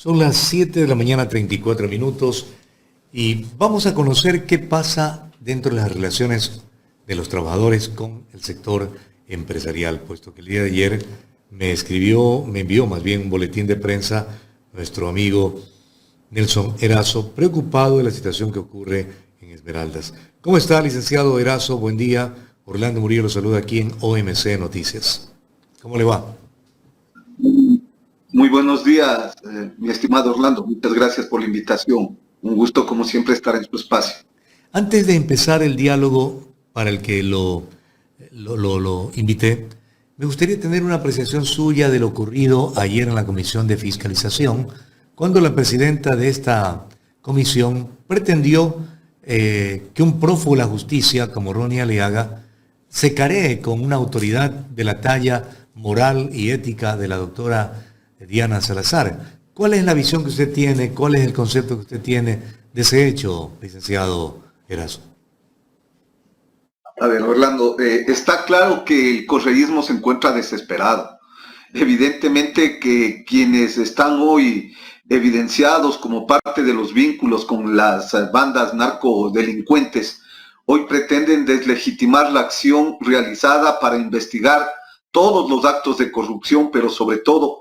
Son las 7 de la mañana, 34 minutos, y vamos a conocer qué pasa dentro de las relaciones de los trabajadores con el sector empresarial, puesto que el día de ayer me envió más bien un boletín de prensa nuestro amigo Nelson Erazo, preocupado de la situación que ocurre en Esmeraldas. ¿Cómo está, licenciado Erazo? Buen día. Orlando Murillo lo saluda aquí en OMC Noticias. ¿Cómo le va? Muy buenos días, mi estimado Orlando. Muchas gracias por la invitación. Un gusto, como siempre, estar en su espacio. Antes de empezar el diálogo para el que lo invité, me gustaría tener una apreciación suya de lo ocurrido ayer en la Comisión de Fiscalización, cuando la presidenta de esta comisión pretendió que un prófugo de la justicia como Ronnie Aliaga se caree con una autoridad de la talla moral y ética de la doctora Diana Salazar. ¿Cuál es la visión que usted tiene? ¿Cuál es el concepto que usted tiene de ese hecho, licenciado Erazo? A ver, Orlando, está claro que el correísmo se encuentra desesperado. Evidentemente que quienes están hoy evidenciados como parte de los vínculos con las bandas narcodelincuentes, hoy pretenden deslegitimar la acción realizada para investigar todos los actos de corrupción, pero sobre todo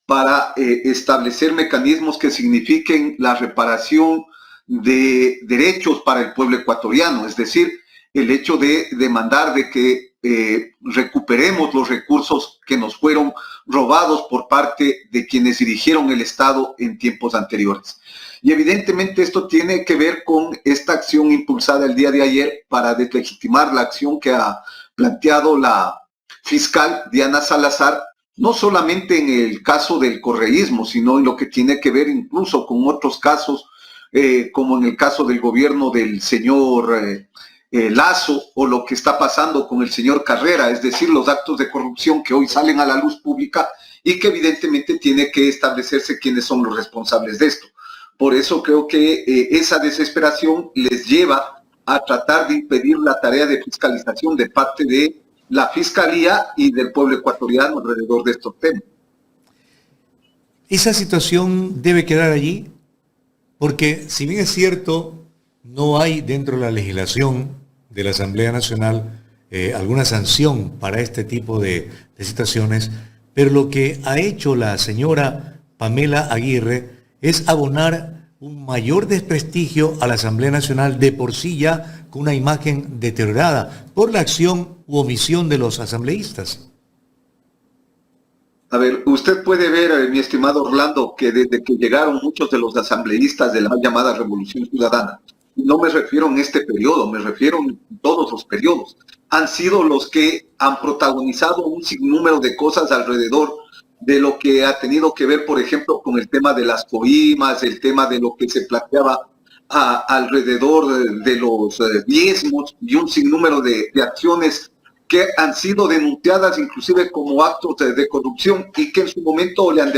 para establecer mecanismos que signifiquen la reparación de derechos para el pueblo ecuatoriano, es decir, el hecho de demandar de que recuperemos los recursos que nos fueron robados por parte de quienes dirigieron el Estado en tiempos anteriores. Y evidentemente esto tiene que ver con esta acción impulsada el día de ayer para deslegitimar la acción que ha planteado la fiscal Diana Salazar, no solamente en el caso del correísmo, sino en lo que tiene que ver incluso con otros casos, como en el caso del gobierno del señor Lazo, o lo que está pasando con el señor Carrera, es decir, los actos de corrupción que hoy salen a la luz pública y que evidentemente tiene que establecerse quiénes son los responsables de esto. Por eso creo que esa desesperación les lleva a tratar de impedir la tarea de fiscalización de parte de la Fiscalía y del pueblo ecuatoriano alrededor de estos temas. Esa situación debe quedar allí, porque si bien es cierto, no hay dentro de la legislación de la Asamblea Nacional alguna sanción para este tipo de situaciones, pero lo que ha hecho la señora Pamela Aguirre es abonar un mayor desprestigio a la Asamblea Nacional, de por sí ya con una imagen deteriorada por la acción u omisión de los asambleístas. A ver, usted puede ver, mi estimado Orlando, que desde que llegaron muchos de los asambleístas de la llamada Revolución Ciudadana, no me refiero en este periodo, me refiero en todos los periodos, han sido los que han protagonizado un sinnúmero de cosas alrededor de lo que ha tenido que ver, por ejemplo, con el tema de las coimas, el tema de lo que se planteaba alrededor de los diezmos y un sinnúmero de acciones que han sido denunciadas inclusive como actos de corrupción y que en su momento le han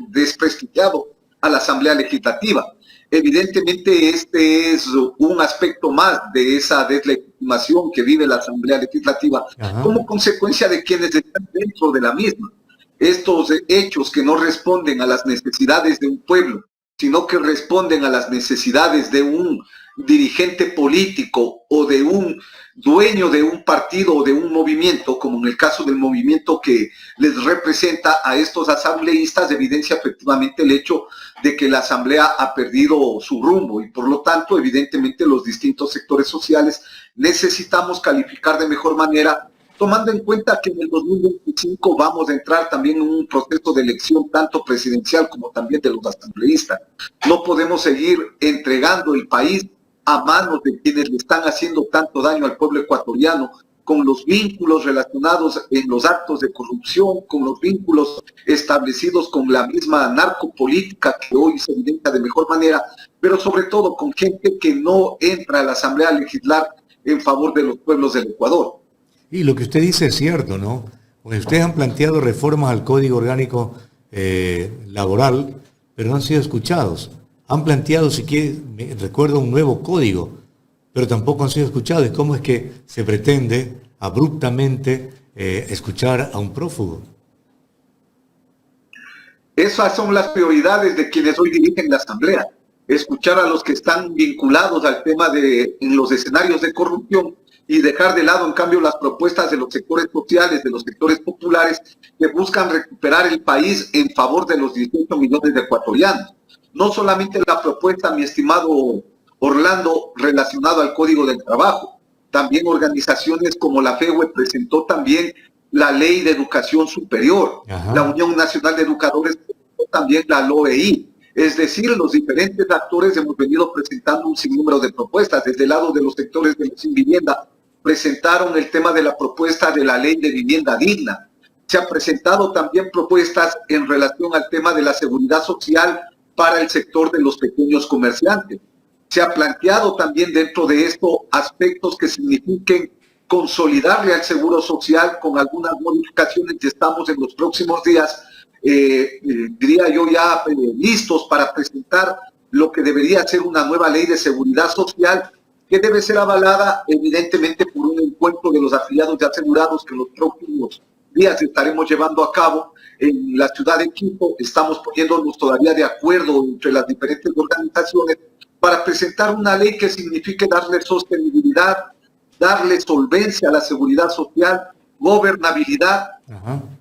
desprestigiado a la Asamblea Legislativa. Evidentemente este es un aspecto más de esa deslegitimación que vive la Asamblea Legislativa. Ajá. Como consecuencia de quienes están dentro de la misma. Estos hechos que no responden a las necesidades de un pueblo, sino que responden a las necesidades de un dirigente político o de un dueño de un partido o de un movimiento, como en el caso del movimiento que les representa a estos asambleístas, evidencia efectivamente el hecho de que la asamblea ha perdido su rumbo y por lo tanto evidentemente los distintos sectores sociales necesitamos calificar de mejor manera, tomando en cuenta que en el 2025 vamos a entrar también en un proceso de elección tanto presidencial como también de los asambleístas. No podemos seguir entregando el país a manos de quienes le están haciendo tanto daño al pueblo ecuatoriano, con los vínculos relacionados en los actos de corrupción, con los vínculos establecidos con la misma narcopolítica que hoy se evidencia de mejor manera, pero sobre todo con gente que no entra a la Asamblea a legislar en favor de los pueblos del Ecuador. Y lo que usted dice es cierto, ¿no? Pues ustedes han planteado reformas al Código Orgánico Laboral, pero no han sido escuchados. Han planteado, si quiere, recuerdo, un nuevo código, pero tampoco han sido escuchados. ¿Cómo es que se pretende abruptamente escuchar a un prófugo? Esas son las prioridades de quienes hoy dirigen la Asamblea. Escuchar a los que están vinculados al tema en los escenarios de corrupción y dejar de lado, en cambio, las propuestas de los sectores sociales, de los sectores populares, que buscan recuperar el país en favor de los 18 millones de ecuatorianos. No solamente la propuesta, mi estimado Orlando, relacionado al Código del Trabajo, también organizaciones como la FEWE presentó también la Ley de Educación Superior. Ajá. La Unión Nacional de Educadores presentó también la LOEI. Es decir, los diferentes actores hemos venido presentando un sinnúmero de propuestas. Desde el lado de los sectores de los sin vivienda, presentaron el tema de la propuesta de la Ley de Vivienda Digna. Se han presentado también propuestas en relación al tema de la seguridad social para el sector de los pequeños comerciantes. Se ha planteado también dentro de esto aspectos que signifiquen consolidarle al seguro social con algunas modificaciones y estamos en los próximos días, diría yo ya listos para presentar lo que debería ser una nueva ley de seguridad social que debe ser avalada evidentemente por un encuentro de los afiliados y asegurados que en los próximos días estaremos llevando a cabo en la ciudad de Quito. Estamos poniéndonos todavía de acuerdo entre las diferentes organizaciones para presentar una ley que signifique darle sostenibilidad, darle solvencia a la seguridad social, gobernabilidad,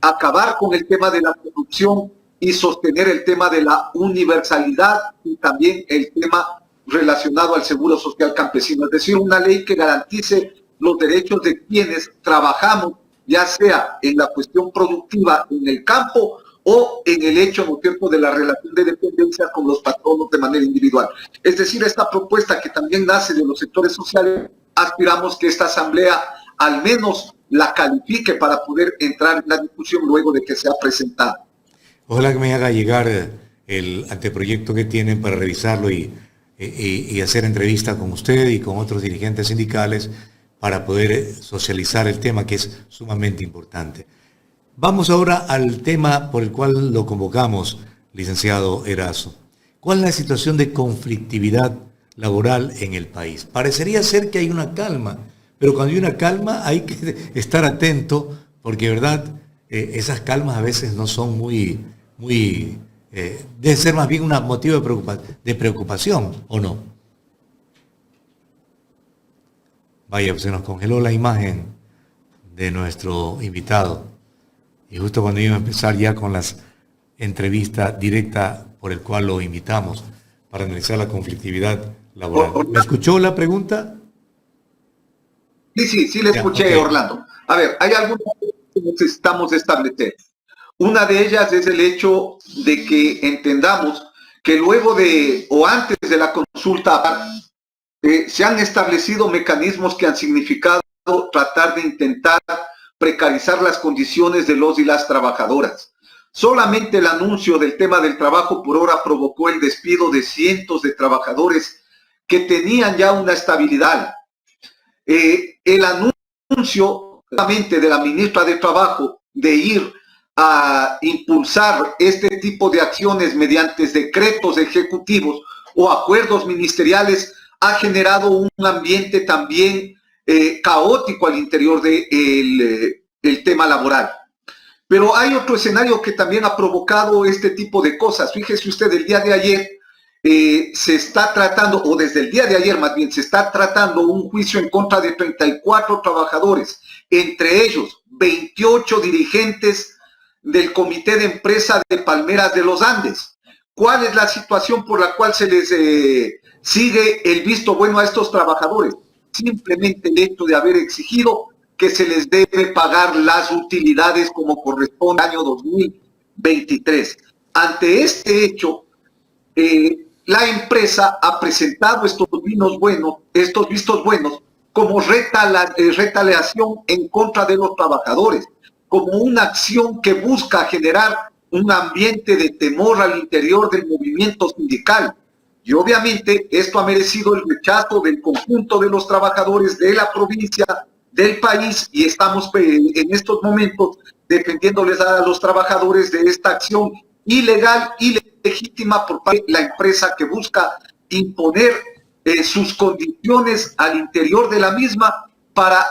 acabar con el tema de la corrupción y sostener el tema de la universalidad y también el tema relacionado al seguro social campesino. Es decir, una ley que garantice los derechos de quienes trabajamos, ya sea en la cuestión productiva en el campo o en el hecho, ¿no es cierto?, de la relación de dependencia con los patronos de manera individual. Es decir, esta propuesta que también nace de los sectores sociales, aspiramos que esta asamblea al menos la califique para poder entrar en la discusión luego de que sea presentada. Ojalá que me haga llegar el anteproyecto que tienen para revisarlo y hacer entrevista con usted y con otros dirigentes sindicales para poder socializar el tema, que es sumamente importante. Vamos ahora al tema por el cual lo convocamos, licenciado Erazo. ¿Cuál es la situación de conflictividad laboral en el país? Parecería ser que hay una calma, pero cuando hay una calma hay que estar atento porque, ¿verdad? Esas calmas a veces no son debe ser más bien un motivo de preocupación, ¿o no? Vaya, pues se nos congeló la imagen de nuestro invitado. Y justo cuando iba a empezar ya con las entrevistas directas por el cual lo invitamos para analizar la conflictividad laboral. ¿Me escuchó la pregunta? Sí, le escuché, okay. Orlando. A ver, hay algunas que necesitamos establecer. Una de ellas es el hecho de que entendamos que luego de o antes de la consulta se han establecido mecanismos que han significado tratar de intentar precarizar las condiciones de los y las trabajadoras. Solamente el anuncio del tema del trabajo por hora provocó el despido de cientos de trabajadores que tenían ya una estabilidad. El anuncio de la ministra de Trabajo de ir a impulsar este tipo de acciones mediante decretos ejecutivos o acuerdos ministeriales ha generado un ambiente también caótico al interior del tema laboral. Pero hay otro escenario que también ha provocado este tipo de cosas. Fíjese usted, el día de ayer se está tratando, o desde el día de ayer más bien, se está tratando un juicio en contra de 34 trabajadores, entre ellos 28 dirigentes del Comité de Empresa de Palmeras de los Andes. ¿Cuál es la situación por la cual se les sigue el visto bueno a estos trabajadores? Simplemente el hecho de haber exigido que se les debe pagar las utilidades como corresponde al año 2023. Ante este hecho, la empresa ha presentado estos vistos buenos como retaliación en contra de los trabajadores, como una acción que busca generar un ambiente de temor al interior del movimiento sindical. Y obviamente esto ha merecido el rechazo del conjunto de los trabajadores de la provincia, del país, y estamos en estos momentos defendiéndoles a los trabajadores de esta acción ilegal y legítima por parte de la empresa que busca imponer sus condiciones al interior de la misma para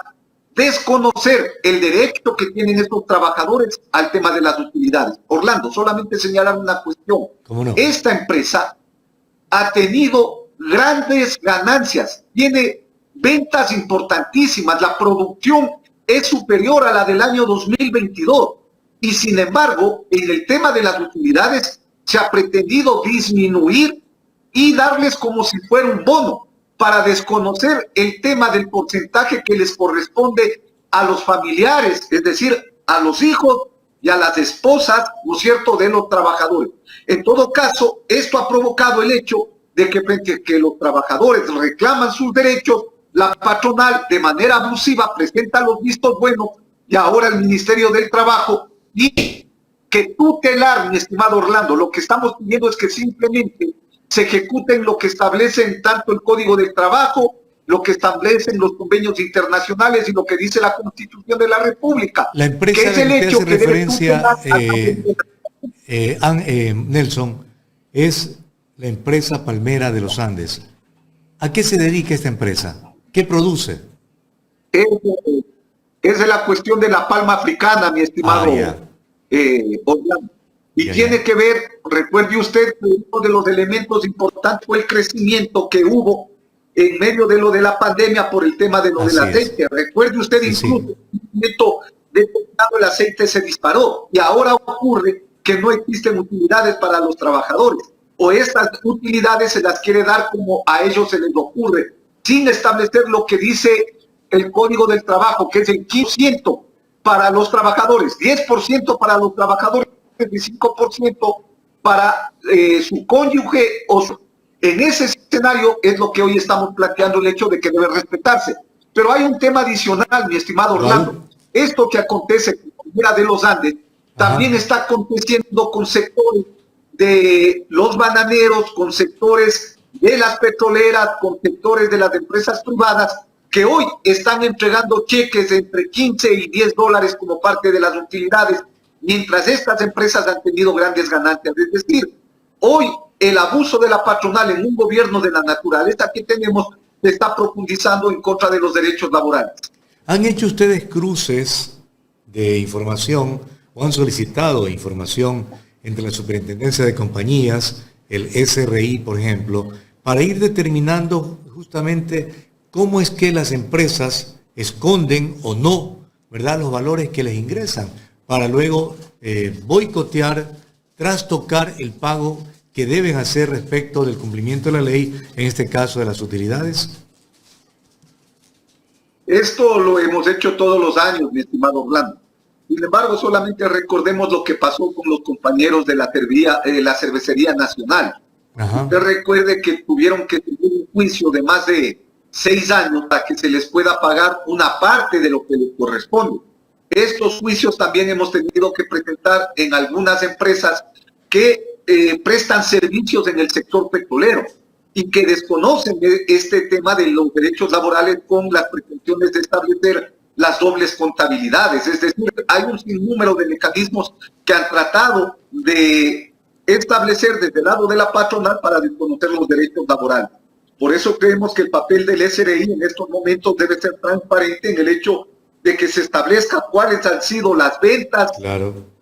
desconocer el derecho que tienen estos trabajadores al tema de las utilidades. Orlando, solamente señalar una cuestión. ¿Cómo no? Esta empresa ha tenido grandes ganancias, tiene ventas importantísimas, la producción es superior a la del año 2022 y sin embargo en el tema de las utilidades se ha pretendido disminuir y darles como si fuera un bono para desconocer el tema del porcentaje que les corresponde a los familiares, es decir, a los hijos y a las esposas, ¿no es cierto?, de los trabajadores. En todo caso, esto ha provocado el hecho de que los trabajadores reclaman sus derechos, la patronal de manera abusiva presenta los vistos buenos y ahora el Ministerio del Trabajo y que tutelar, mi estimado Orlando, lo que estamos pidiendo es que simplemente se ejecuten lo que establecen tanto el Código del Trabajo, lo que establecen los convenios internacionales y lo que dice la Constitución de la República. La empresa que es el hecho que referencia, Nelson, es la empresa Palmera de los Andes. ¿A qué se dedica esta empresa? ¿Qué produce? Es de la cuestión de la palma africana, mi estimado Orlando. Y tiene que ver, recuerde usted, que uno de los elementos importantes fue el crecimiento que hubo en medio de lo de la pandemia por el tema de lo del aceite. Recuerde usted incluso, el aceite se disparó y ahora ocurre que no existen utilidades para los trabajadores o estas utilidades se las quiere dar como a ellos se les ocurre, sin establecer lo que dice el Código del Trabajo, que es el 15% para los trabajadores, 10% para los trabajadores, 25% para su cónyuge en ese escenario es lo que hoy estamos planteando, el hecho de que debe respetarse. Pero hay un tema adicional, mi estimado Orlando. Esto que acontece con la Palmera de los Andes también está aconteciendo con sectores de los bananeros, con sectores de las petroleras, con sectores de las empresas privadas que hoy están entregando cheques de entre 15 y 10 dólares como parte de las utilidades, mientras estas empresas han tenido grandes ganancias. Es decir, hoy el abuso de la patronal en un gobierno de la naturaleza que tenemos se está profundizando en contra de los derechos laborales. ¿Han hecho ustedes cruces de información o han solicitado información entre la Superintendencia de Compañías, el SRI, por ejemplo, para ir determinando justamente cómo es que las empresas esconden o no, ¿verdad?, los valores que les ingresan, para luego boicotear, trastocar el pago que deben hacer respecto del cumplimiento de la ley, en este caso de las utilidades? Esto lo hemos hecho todos los años, mi estimado Orlando. Sin embargo, solamente recordemos lo que pasó con los compañeros de la Cervecería Nacional. Usted recuerde que tuvieron que tener un juicio de más de 6 años para que se les pueda pagar una parte de lo que les corresponde. Estos juicios también hemos tenido que presentar en algunas empresas que prestan servicios en el sector petrolero y que desconocen este tema de los derechos laborales con las pretensiones de establecer las dobles contabilidades. Es decir, hay un sinnúmero de mecanismos que han tratado de establecer desde el lado de la patronal para desconocer los derechos laborales. Por eso creemos que el papel del SRI en estos momentos debe ser transparente en el hecho de que se establezca cuáles han sido las ventas,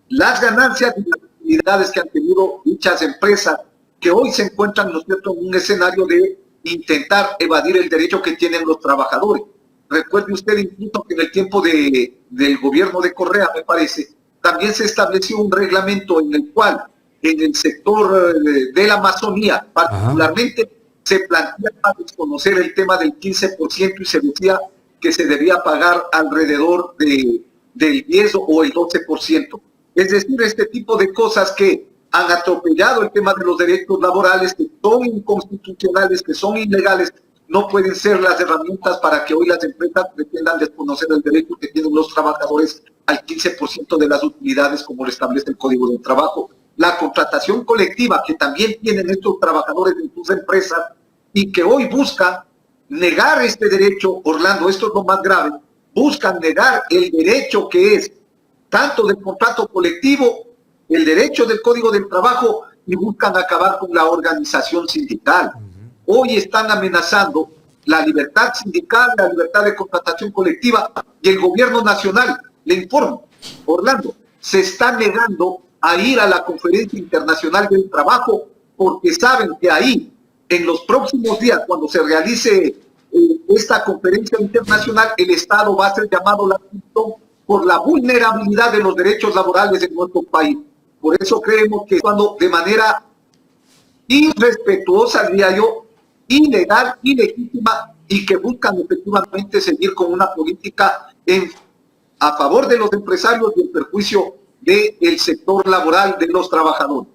las ganancias y las utilidades que han tenido dichas empresas que hoy se encuentran, ¿no es cierto?, en un escenario de intentar evadir el derecho que tienen los trabajadores. Recuerde usted incluso que en el tiempo del gobierno de Correa, me parece, también se estableció un reglamento en el cual en el sector de la Amazonía, particularmente, se planteaba desconocer el tema del 15% y se decía que se debía pagar alrededor del 10 o el 12%. Es decir, este tipo de cosas que han atropellado el tema de los derechos laborales, que son inconstitucionales, que son ilegales, no pueden ser las herramientas para que hoy las empresas pretendan desconocer el derecho que tienen los trabajadores al 15% de las utilidades, como lo establece el Código del Trabajo. La contratación colectiva que también tienen estos trabajadores en sus empresas y que hoy buscan negar este derecho, Orlando, esto es lo más grave, buscan negar el derecho que es tanto del contrato colectivo, el derecho del Código del Trabajo y buscan acabar con la organización sindical. Hoy están amenazando la libertad sindical, la libertad de contratación colectiva, y el gobierno nacional, le informo, Orlando, se está negando a ir a la Conferencia Internacional del Trabajo porque saben que ahí, en los próximos días, cuando se realice esta conferencia internacional, el Estado va a ser llamado a la atención por la vulnerabilidad de los derechos laborales en nuestro país. Por eso creemos que cuando de manera irrespetuosa, diría yo, ilegal, ilegítima, y que buscan efectivamente seguir con una política a favor de los empresarios y en perjuicio del sector laboral de los trabajadores.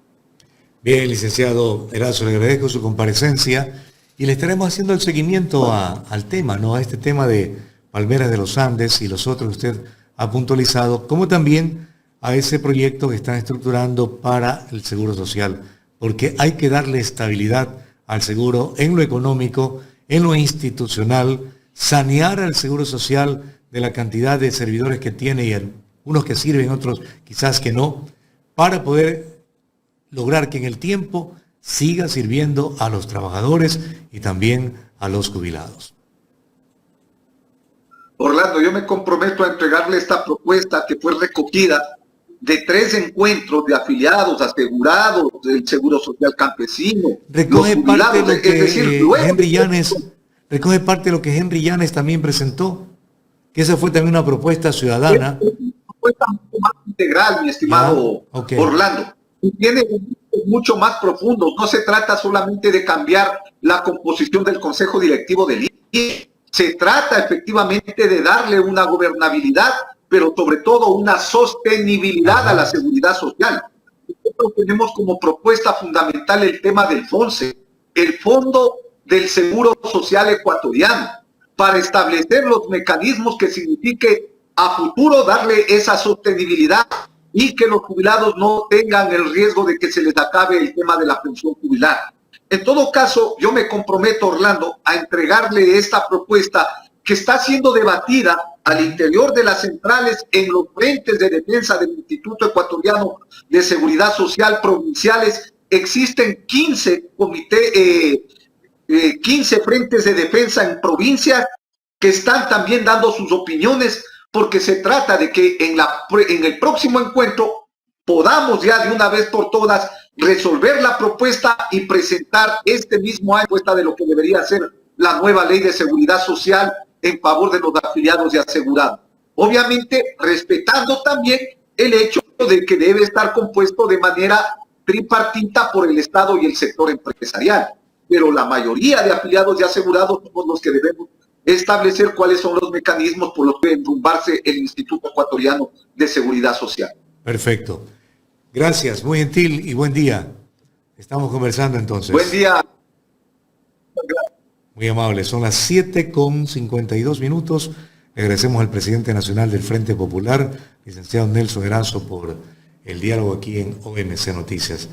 Bien, licenciado Erazo, le agradezco su comparecencia y le estaremos haciendo el seguimiento al tema, ¿no? A este tema de Palmeras de los Andes y los otros que usted ha puntualizado, como también a ese proyecto que están estructurando para el Seguro Social, porque hay que darle estabilidad al seguro en lo económico, en lo institucional, sanear al Seguro Social de la cantidad de servidores que tiene y unos que sirven, otros quizás que no, para poder lograr que en el tiempo siga sirviendo a los trabajadores y también a los jubilados. Orlando, yo me comprometo a entregarle esta propuesta que fue recogida de 3 encuentros de afiliados, asegurados del Seguro Social Campesino. Recoge parte de lo que recoge parte de lo que Henry Llanes también presentó, que esa fue también una propuesta ciudadana. Es una propuesta mucho más integral, mi estimado Orlando. Y tiene mucho más profundos. No se trata solamente de cambiar la composición del Consejo Directivo del IE. Se trata efectivamente de darle una gobernabilidad, pero sobre todo una sostenibilidad a la seguridad social. Nosotros tenemos como propuesta fundamental el tema del FONSE, el Fondo del Seguro Social Ecuatoriano, para establecer los mecanismos que signifique a futuro darle esa sostenibilidad y que los jubilados no tengan el riesgo de que se les acabe el tema de la pensión jubilar. En todo caso, yo me comprometo, Orlando, a entregarle esta propuesta que está siendo debatida al interior de las centrales en los frentes de defensa del Instituto Ecuatoriano de Seguridad Social provinciales. Existen 15 frentes de defensa en provincias que están también dando sus opiniones, porque se trata de que en el próximo encuentro podamos ya de una vez por todas resolver la propuesta y presentar este mismo año propuesta de lo que debería ser la nueva ley de seguridad social en favor de los afiliados y asegurados. Obviamente respetando también el hecho de que debe estar compuesto de manera tripartita por el Estado y el sector empresarial. Pero la mayoría de afiliados y asegurados somos los que debemos establecer cuáles son los mecanismos por los que debe enrumbarse el Instituto Ecuatoriano de Seguridad Social. Perfecto. Gracias, muy gentil y buen día. Estamos conversando entonces. Buen día. Muy amable, son las 7:52. Le agradecemos al presidente nacional del Frente Popular, licenciado Nelson Erazo, por el diálogo aquí en OMC Noticias.